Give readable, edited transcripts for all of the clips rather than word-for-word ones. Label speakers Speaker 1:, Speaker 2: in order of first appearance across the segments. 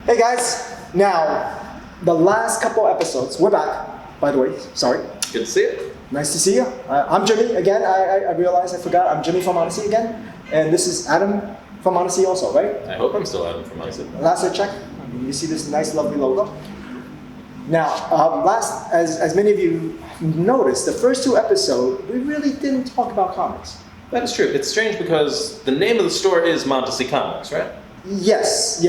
Speaker 1: Hey guys, now the last couple episodes, we're back, by the way, sorry.
Speaker 2: Good to see you.
Speaker 1: Nice to see you. I'm Jimmy again, I realized I forgot, I'm Jimmy from Montasy again, and this is Adam from Montasy also, right?
Speaker 2: I hope I'm still Adam from Montasy.
Speaker 1: Last I checked, you see this nice lovely logo. Now, as many of you noticed, the first two episodes, we really didn't talk about comics.
Speaker 2: That is true. It's strange because the name of the store is Montasy Comics, right?
Speaker 1: Yes.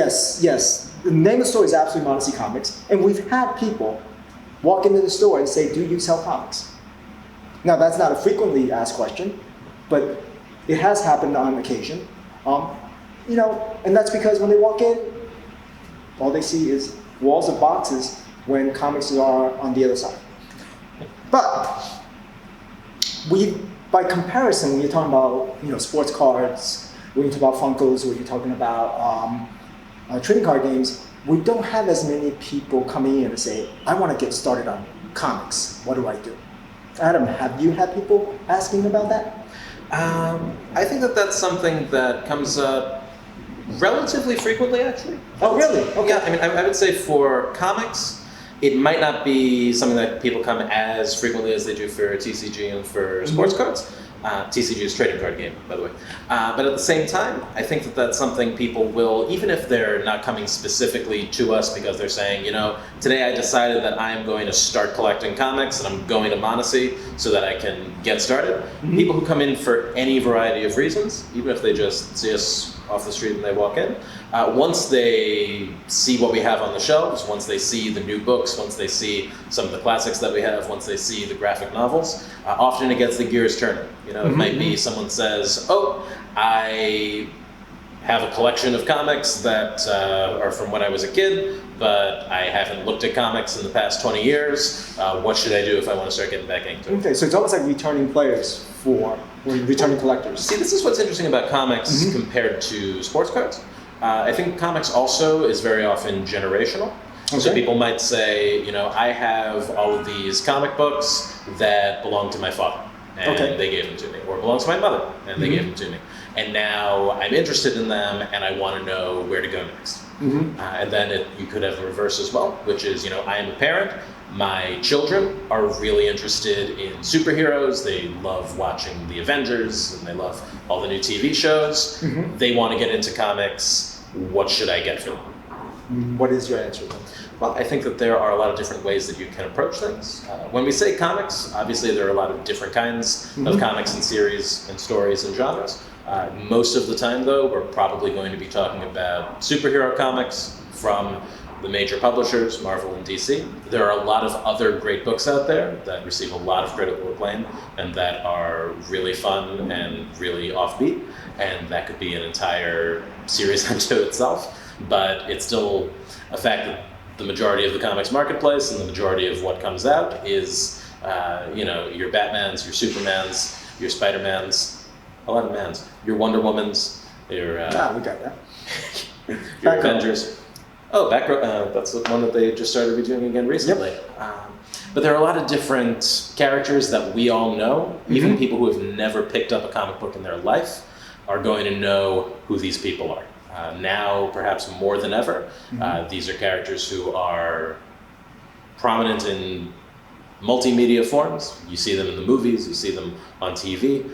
Speaker 1: The name of the store is absolutely Montasy Comics, and we've had people walk into the store and say, do you sell comics? Now, that's not a frequently asked question, but it has happened on occasion. And that's because when they walk in, all they see is walls of boxes when comics are on the other side. But by comparison, when you're talking about sports cards, when you're talking about Funkos, when you're talking about trading card games, we don't have as many people coming in and say, I want to get started on comics. What do I do? Adam, have you had people asking about that?
Speaker 2: I think that's something that comes up relatively frequently, actually.
Speaker 1: Oh, really? Okay.
Speaker 2: Yeah, I mean, I would say for comics, it might not be something that people come as frequently as they do for TCG and for sports cards. TCG is a trading card game, by the way. But at the same time, I think that's something people will, even if they're not coming specifically to us because they're saying, today I decided that I am going to start collecting comics and I'm going to Montasy so that I can get started. Mm-hmm. People who come in for any variety of reasons, even if they just see us off the street and they walk in, once they see what we have on the shelves, once they see the new books, once they see some of the classics that we have, once they see the graphic novels, often it gets the gears turning. It might be someone says, I have a collection of comics that are from when I was a kid, but I haven't looked at comics in the past 20 years. What should I do if I want to start getting back into it?
Speaker 1: Okay, so it's almost like returning players or returning collectors.
Speaker 2: See, this is what's interesting about comics compared to sports cards. I think comics also is very often generational. Okay. So people might say, I have all of these comic books that belong to my father, and they gave them to me, or belongs to my mother, and they gave them to me. And now I'm interested in them, and I want to know where to go next. And then you could have the reverse as well, which is, I am a parent. My children are really interested in superheroes. They love watching the Avengers, and they love all the new TV shows. They want to get into comics. What should I get for them?
Speaker 1: What is your answer then?
Speaker 2: Well, I think that there are a lot of different ways that you can approach things. When we say comics, obviously there are a lot of different kinds of comics and series and stories and genres. Most of the time, though, we're probably going to be talking about superhero comics from the major publishers, Marvel and DC. There are a lot of other great books out there that receive a lot of critical acclaim and that are really fun and really offbeat, and that could be an entire series unto itself, but it's still a fact that the majority of the comics marketplace and the majority of what comes out is, your Batmans, your Supermans, your Spider-Mans, a lot of mans, your Wonder Womans, your...
Speaker 1: we got that.
Speaker 2: Your Avengers. Oh, Batgirl, that's the one that they just started redoing again recently. Yep. But there are a lot of different characters that we all know. Even people who have never picked up a comic book in their life are going to know who these people are. Now, perhaps more than ever, these are characters who are prominent in multimedia forms. You see them in the movies, you see them on TV.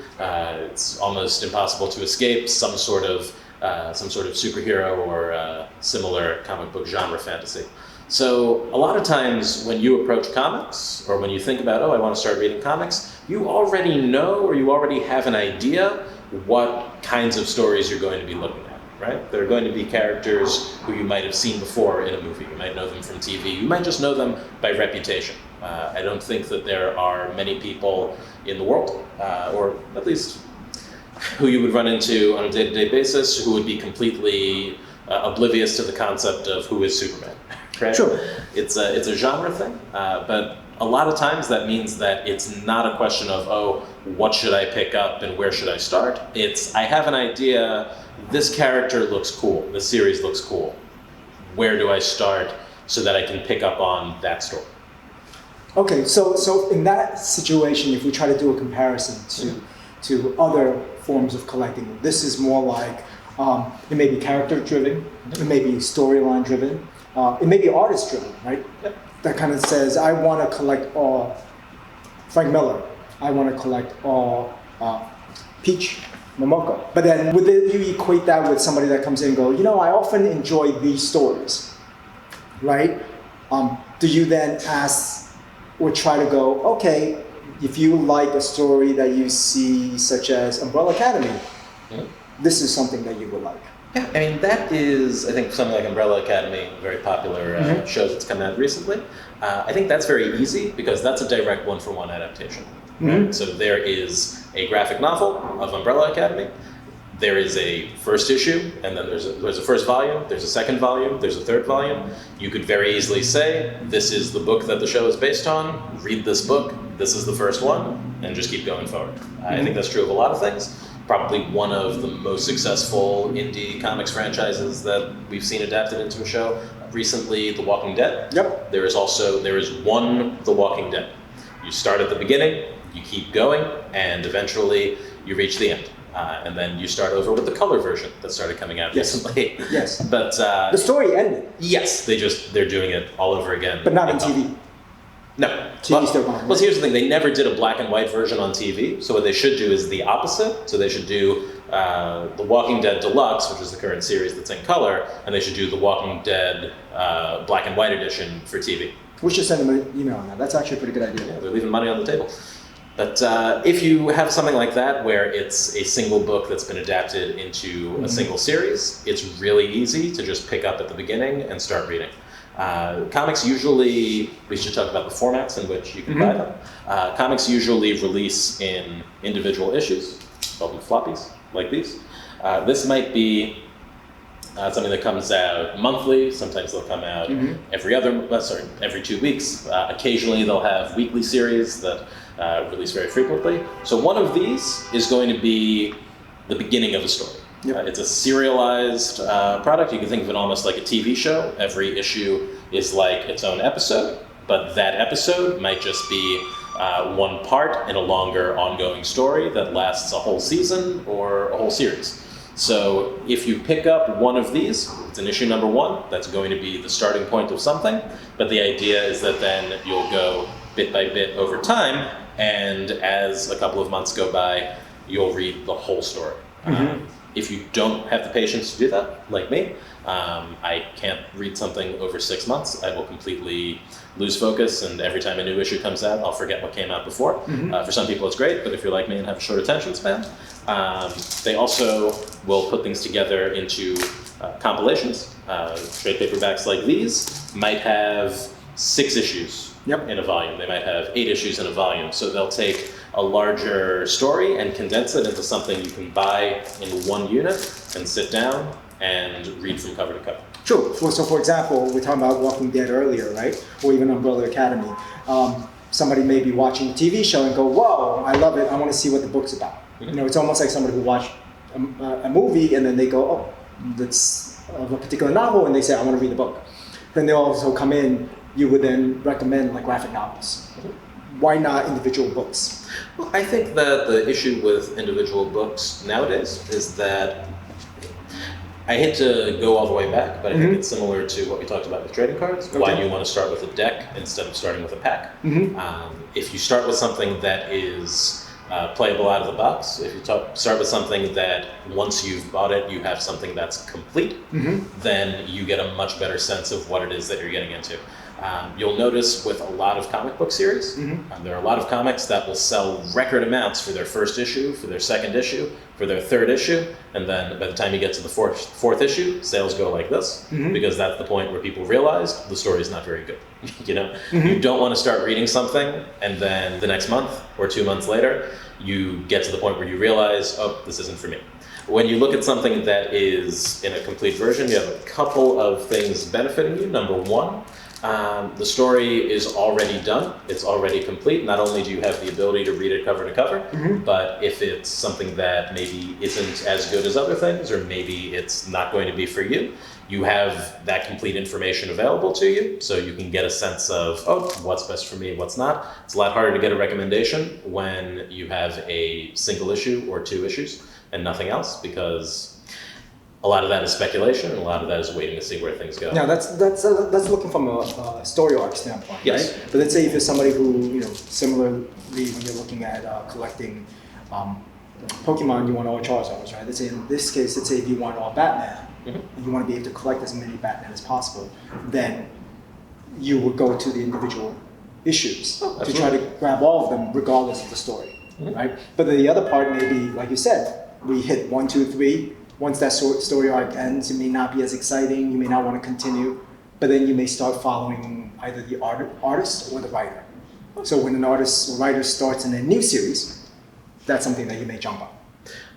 Speaker 2: It's almost impossible to escape some sort of superhero or similar comic book genre fantasy. So a lot of times when you approach comics, or when you think about, I want to start reading comics, you already know, or you already have an idea what kinds of stories you're going to be looking at, right? There are going to be characters who you might have seen before in a movie. You might know them from TV. You might just know them by reputation. I don't think that there are many people in the world, or at least who you would run into on a day-to-day basis, who would be completely oblivious to the concept of who is Superman. Right?
Speaker 1: Sure.
Speaker 2: It's a genre thing, but a lot of times that means that it's not a question of, what should I pick up and where should I start? It's, I have an idea, this character looks cool, this series looks cool. Where do I start so that I can pick up on that story?
Speaker 1: Okay, so in that situation, if we try to do a comparison to other forms of collecting, this is more like It may be character driven. It may be storyline driven. It may be artist driven, right?
Speaker 2: Yep.
Speaker 1: That kind of says, I want to collect all Frank Miller. I want to collect all Peach Momoko. But then would you equate that with somebody that comes in and go, I often enjoy these stories, right? Do you then ask or try to go, okay, if you like a story that you see such as Umbrella Academy, this is something that you would like.
Speaker 2: Yeah, I mean, that is, I think, something like Umbrella Academy, a very popular show that's come out recently. I think that's very easy because that's a direct one-for-one adaptation. Right? So there is a graphic novel of Umbrella Academy. There is a first issue, and then there's a first volume, there's a second volume, there's a third volume. You could very easily say, this is the book that the show is based on, read this book, this is the first one, and just keep going forward. I think that's true of a lot of things. Probably one of the most successful indie comics franchises that we've seen adapted into a show. Recently, The Walking Dead.
Speaker 1: Yep.
Speaker 2: There is one The Walking Dead. You start at the beginning, you keep going, and eventually you reach the end. And then you start over with the color version that started coming out recently.
Speaker 1: Yes.
Speaker 2: But
Speaker 1: the story ended.
Speaker 2: Yes, they're doing it all over again.
Speaker 1: But not on TV.
Speaker 2: No.
Speaker 1: TV still going.
Speaker 2: Well, here's the thing. They never did a black and white version on TV. So what they should do is the opposite. So they should do The Walking Dead Deluxe, which is the current series that's in color, and they should do The Walking Dead black and white edition for TV.
Speaker 1: We should send them an email on that. That's actually a pretty good idea.
Speaker 2: Yeah, they're leaving money on the table. But if you have something like that, where it's a single book that's been adapted into a single series, it's really easy to just pick up at the beginning and start reading. Comics usually, we should talk about the formats in which you can buy them. Comics usually release in individual issues, called them floppies, like these. This might be something that comes out monthly. Sometimes they'll come out every 2 weeks. Occasionally they'll have weekly series that release very frequently. So one of these is going to be the beginning of a story. Yep. It's a serialized product. You can think of it almost like a TV show. Every issue is like its own episode, but that episode might just be one part in a longer ongoing story that lasts a whole season or a whole series. So if you pick up one of these, it's in issue number 1, that's going to be the starting point of something, but the idea is that then you'll go bit by bit over time, and as a couple of months go by, you'll read the whole story. If you don't have the patience to do that, like me, I can't read something over 6 months. I will completely lose focus, and every time a new issue comes out, I'll forget what came out before. For some people it's great, but if you're like me and have a short attention span, they also will put things together into compilations. Trade paperbacks like these might have 6 issues in a volume. They might have 8 issues in a volume. So they'll take a larger story and condense it into something you can buy in one unit and sit down and read from cover to cover.
Speaker 1: True. So for example, we're talking about Walking Dead earlier, right? Or even Umbrella Academy. Somebody may be watching a TV show and go, whoa, I love it. I want to see what the book's about. It's almost like somebody who watched a movie and then they go, oh, that's of a particular novel, and they say, I want to read the book. Then they also come in, you would then recommend like graphic novels. Why not individual books?
Speaker 2: Well, I think that the issue with individual books nowadays is that, I hate to go all the way back, but I think it's similar to what we talked about with trading cards. Okay. Why do you want to start with a deck instead of starting with a pack? If you start with something that is playable out of the box, if you start with something that once you've bought it, you have something that's complete, then you get a much better sense of what it is that you're getting into. You'll notice with a lot of comic book series, there are a lot of comics that will sell record amounts for their first issue, for their second issue, for their third issue, and then by the time you get to the fourth issue, sales go like this, because that's the point where people realize the story is not very good. You don't want to start reading something, and then the next month or 2 months later, you get to the point where you realize, oh, this isn't for me. When you look at something that is in a complete version, you have a couple of things benefiting you. Number one, the story is already done. It's already complete. Not only do you have the ability to read it cover to cover, but if it's something that maybe isn't as good as other things, or maybe it's not going to be for you, you have that complete information available to you, so you can get a sense of, oh, what's best for me, what's not. It's a lot harder to get a recommendation when you have a single issue or 2 issues and nothing else, because a lot of that is speculation, and a lot of that is waiting to see where things go.
Speaker 1: Now that's looking from a story arc standpoint,
Speaker 2: Yes.
Speaker 1: right? But let's say if you're somebody who, similarly when you're looking at collecting Pokemon, you want all Charizards, right? Let's say in this case, let's say if you want all Batman, and you want to be able to collect as many Batman as possible, then you would go to the individual issues to try to grab all of them, regardless of the story, right? But then the other part may be, like you said, we hit 1, 2, 3. Once that story arc ends, it may not be as exciting. You may not want to continue, but then you may start following either the artist or the writer. So when an artist or writer starts in a new series, that's something that you may jump on.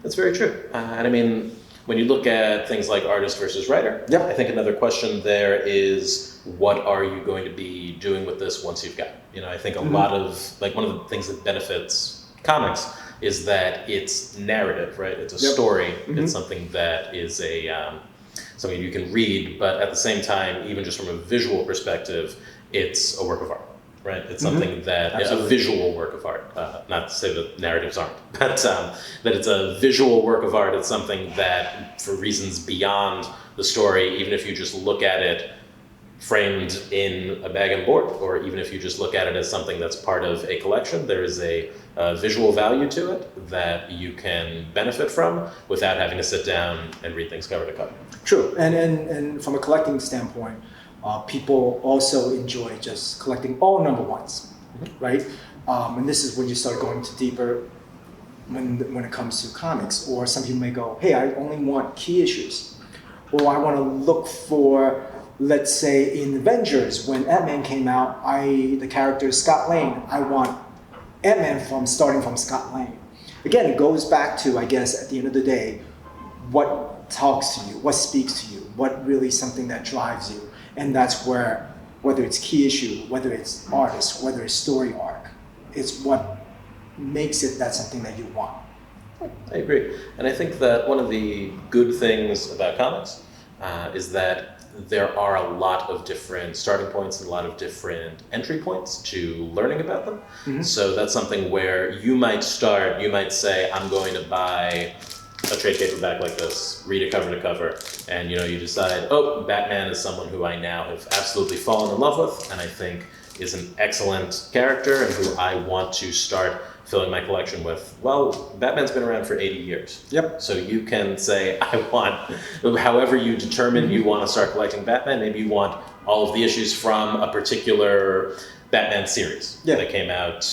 Speaker 2: That's very true. And I mean, when you look at things like artist versus writer, I think another question there is, what are you going to be doing with this once you've got it? I think a lot of, like, one of the things that benefits comics is that it's narrative, right? It's a story. It's something that is something you can read, but at the same time, even just from a visual perspective, it's a work of art, right? It's something that, a visual work of art, not to say that narratives aren't, but that it's a visual work of art. It's something that, for reasons beyond the story, even if you just look at it framed in a bag and board, or even if you just look at it as something that's part of a collection, there is a visual value to it that you can benefit from without having to sit down and read things cover to cover.
Speaker 1: True, and from a collecting standpoint, people also enjoy just collecting all number ones, right? And this is when you start going to deeper when it comes to comics, or some people may go, hey, I only want key issues, or I want to look for, let's say in Avengers, when Ant-Man came out, the character is Scott Lang. I want Ant-Man starting from Scott Lang. Again, it goes back to, I guess, at the end of the day, what talks to you, what speaks to you, what really is something that drives you. And that's where, whether it's key issue, whether it's artist, whether it's story arc, it's what makes it that something that you want.
Speaker 2: I agree. And I think that one of the good things about comics is that there are a lot of different starting points and a lot of different entry points to learning about them. So that's something where you might say, I'm going to buy a trade paperback like this, read it cover to cover, and you decide, oh, Batman is someone who I now have absolutely fallen in love with, and I think is an excellent character, and who I want to start filling my collection with. Well, Batman's been around for 80 years. So you can say, I want, however you determine you want to start collecting Batman, maybe you want all of the issues from a particular Batman series that came out,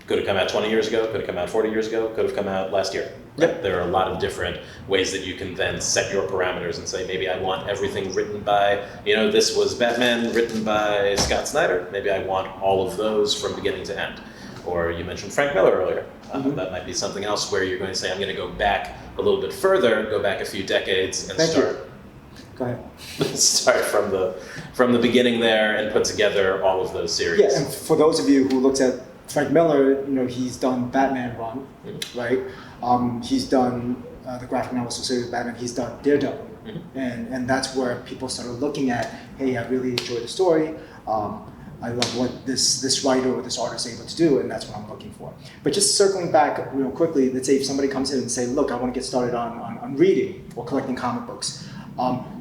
Speaker 2: could have come out 20 years ago, could have come out 40 years ago, could have come out last year. There are a lot of different ways that you can then set your parameters and say, maybe I want everything written by, this was Batman written by Scott Snyder. Maybe I want all of those from beginning to end. Or you mentioned Frank Miller earlier. That might be something else where you're going to say, I'm going to go back a little bit further, go back a few decades, and
Speaker 1: Go ahead.
Speaker 2: start from the beginning there and put together all of those series.
Speaker 1: Yeah, and for those of you who looked at Frank Miller, he's done Batman run, right? He's done the graphic novel series Batman. He's done Daredevil, and that's where people started looking at, hey, I really enjoy the story. I love what this writer or this artist is able to do, and that's what I'm looking for. But just circling back real quickly, let's say if somebody comes in and say, look, I want to get started on reading or collecting comic books,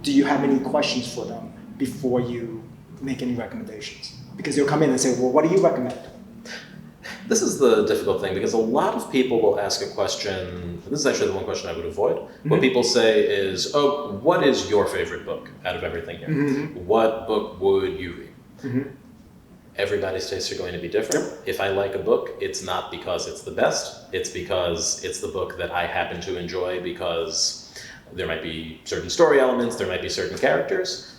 Speaker 1: do you have any questions for them before you make any recommendations? Because they'll come in and say, well, what do you recommend?
Speaker 2: This is the difficult thing, because a lot of people will ask a question. This is actually the one question I would avoid. What people say is, oh, what is your favorite book out of everything here? What book would you read? Everybody's tastes are going to be different. If I like a book, it's not because it's the best. It's because it's the book that I happen to enjoy, because there might be certain story elements, there might be certain characters.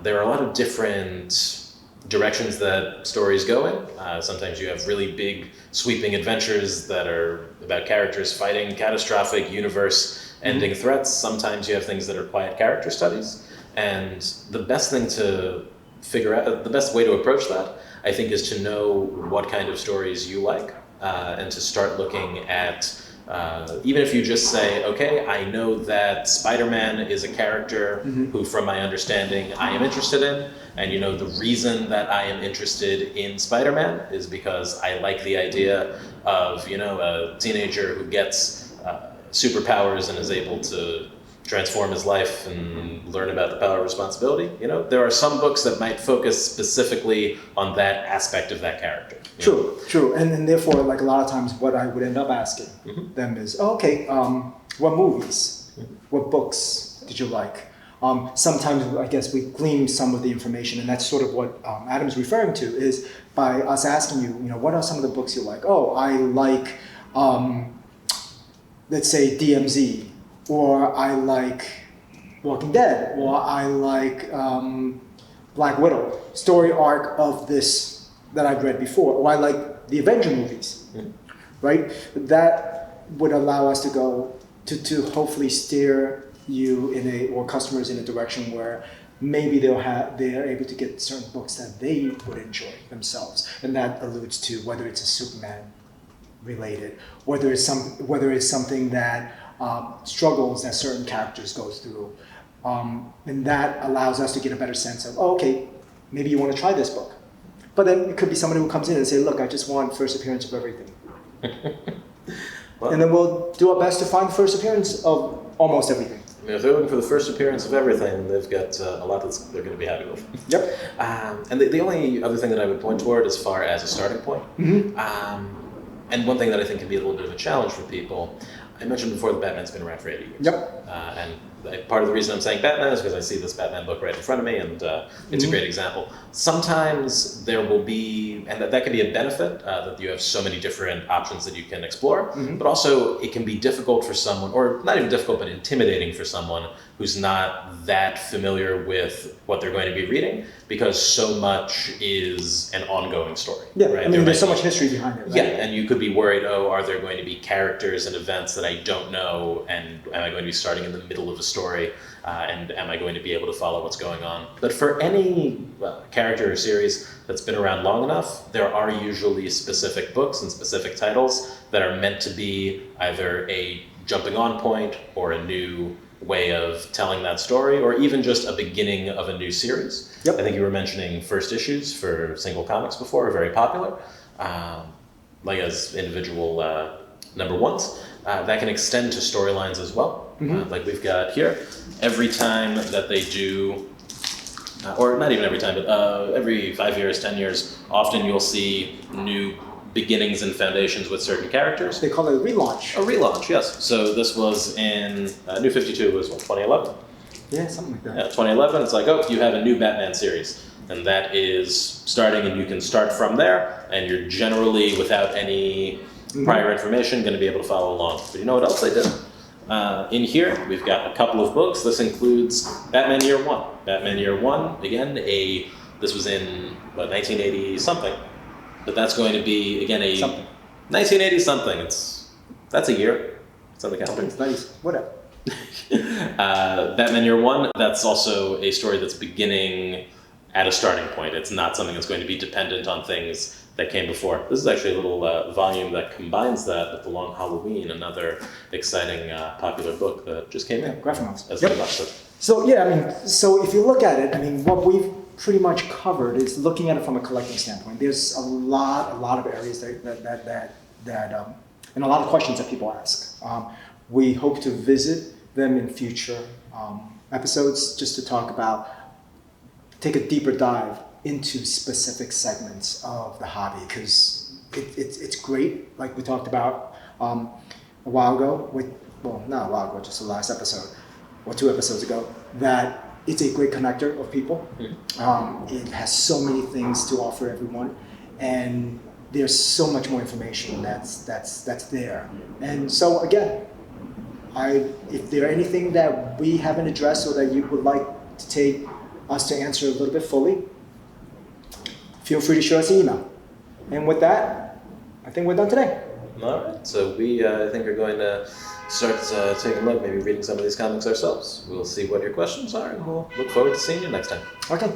Speaker 2: There are a lot of different directions that stories go in. Sometimes you have really big, sweeping adventures that are about characters fighting catastrophic, universe-ending threats. Sometimes you have things that are quiet character studies. And the best thing to figure out, the best way to approach that, I think, is to know what kind of stories you like, and to start looking at, even if you just say, okay, I know that Spider-Man is a character who, from my understanding, I am interested in, and the reason that I am interested in Spider-Man is because I like the idea of, a teenager who gets superpowers and is able to transform his life and learn about the power of responsibility. You know, there are some books that might focus specifically on that aspect of that character.
Speaker 1: True. And therefore, like a lot of times what I would end up asking them is, what movies, what books did you like? Sometimes I guess we glean some of the information, and that's sort of what Adam's referring to, is by us asking you, what are some of the books you like? Oh, I like, let's say DMZ, or I like Walking Dead, or I like Black Widow, story arc of this that I've read before, or I like the Avenger movies, right? That would allow us to go to hopefully steer you or customers in a direction where maybe they're able to get certain books that they would enjoy themselves, and that alludes to whether it's a Superman related, whether it's something that struggles that certain characters go through, and that allows us to get a better sense of, maybe you want to try this book, but then it could be somebody who comes in and say, look, I just want first appearance of everything. Well, and then we'll do our best to find the first appearance of almost everything.
Speaker 2: I mean, if they're looking for the first appearance of everything, they've got a lot that they're going to be happy with.
Speaker 1: Yep.
Speaker 2: And the only other thing that I would point toward as far as a starting point, and one thing that I think can be a little bit of a challenge for people, I mentioned before that Batman's been around for 80 years.
Speaker 1: Yep.
Speaker 2: And part of the reason I'm saying Batman is because I see this Batman book right in front of me, and it's a great example. Sometimes there will be, and that can be a benefit, that you have so many different options that you can explore, but also it can be difficult for someone, or not even difficult, but intimidating for someone who's not that familiar with what they're going to be reading, because so much is an ongoing story.
Speaker 1: Yeah,
Speaker 2: right?
Speaker 1: I mean, there's so much history behind it, right?
Speaker 2: Yeah, and you could be worried, are there going to be characters and events that I don't know, and am I going to be starting in the middle of a story, and am I going to be able to follow what's going on? But for any character or series that's been around long enough, there are usually specific books and specific titles that are meant to be either a jumping on point or a new way of telling that story, or even just a beginning of a new series.
Speaker 1: Yep.
Speaker 2: I think you were mentioning first issues for single comics before are very popular, like as individual number ones. That can extend to storylines as well. Like we've got here, every time that they do, or not even every time, but every 5 years, 10 years, often you'll see new beginnings and foundations with certain characters.
Speaker 1: They call it a relaunch.
Speaker 2: A relaunch, yes. So this was in, New 52 was what, 2011?
Speaker 1: Yeah, something like that.
Speaker 2: Yeah, 2011, it's like, you have a new Batman series. And that is starting, and you can start from there, and you're generally, without any prior information, going to be able to follow along. But you know what else they did? In here, we've got a couple of books. This includes Batman Year One. Batman Year One, again, this was in, 1980-something. But that's going to be, again, a...
Speaker 1: Something.
Speaker 2: 1980-something. That's a year. It's on the calendar.
Speaker 1: It's nice. Whatever.
Speaker 2: Batman Year One, that's also a story that's beginning at a starting point. It's not something that's going to be dependent on things that came before. This is actually a little volume that combines that with The Long Halloween, another exciting popular book that just came in.
Speaker 1: Graphic novels.
Speaker 2: As
Speaker 1: Yep.
Speaker 2: So
Speaker 1: So if you look at it, what we've pretty much covered is looking at it from a collecting standpoint. There's a lot of areas that and a lot of questions that people ask. We hope to visit them in future episodes just to take a deeper dive into specific segments of the hobby, because it's great, like we talked about a while ago, not a while ago, just the last episode, or 2 episodes ago, that it's a great connector of people. It has so many things to offer everyone, and there's so much more information that's there. And so again, if there anything that we haven't addressed or that you would like to take us to answer a little bit fully, feel free to show us an email. And with that, I think we're done today.
Speaker 2: All right. So we, I think, are going to start taking a look, maybe reading some of these comics ourselves. We'll see what your questions are, and we'll look forward to seeing you next time.
Speaker 1: Okay.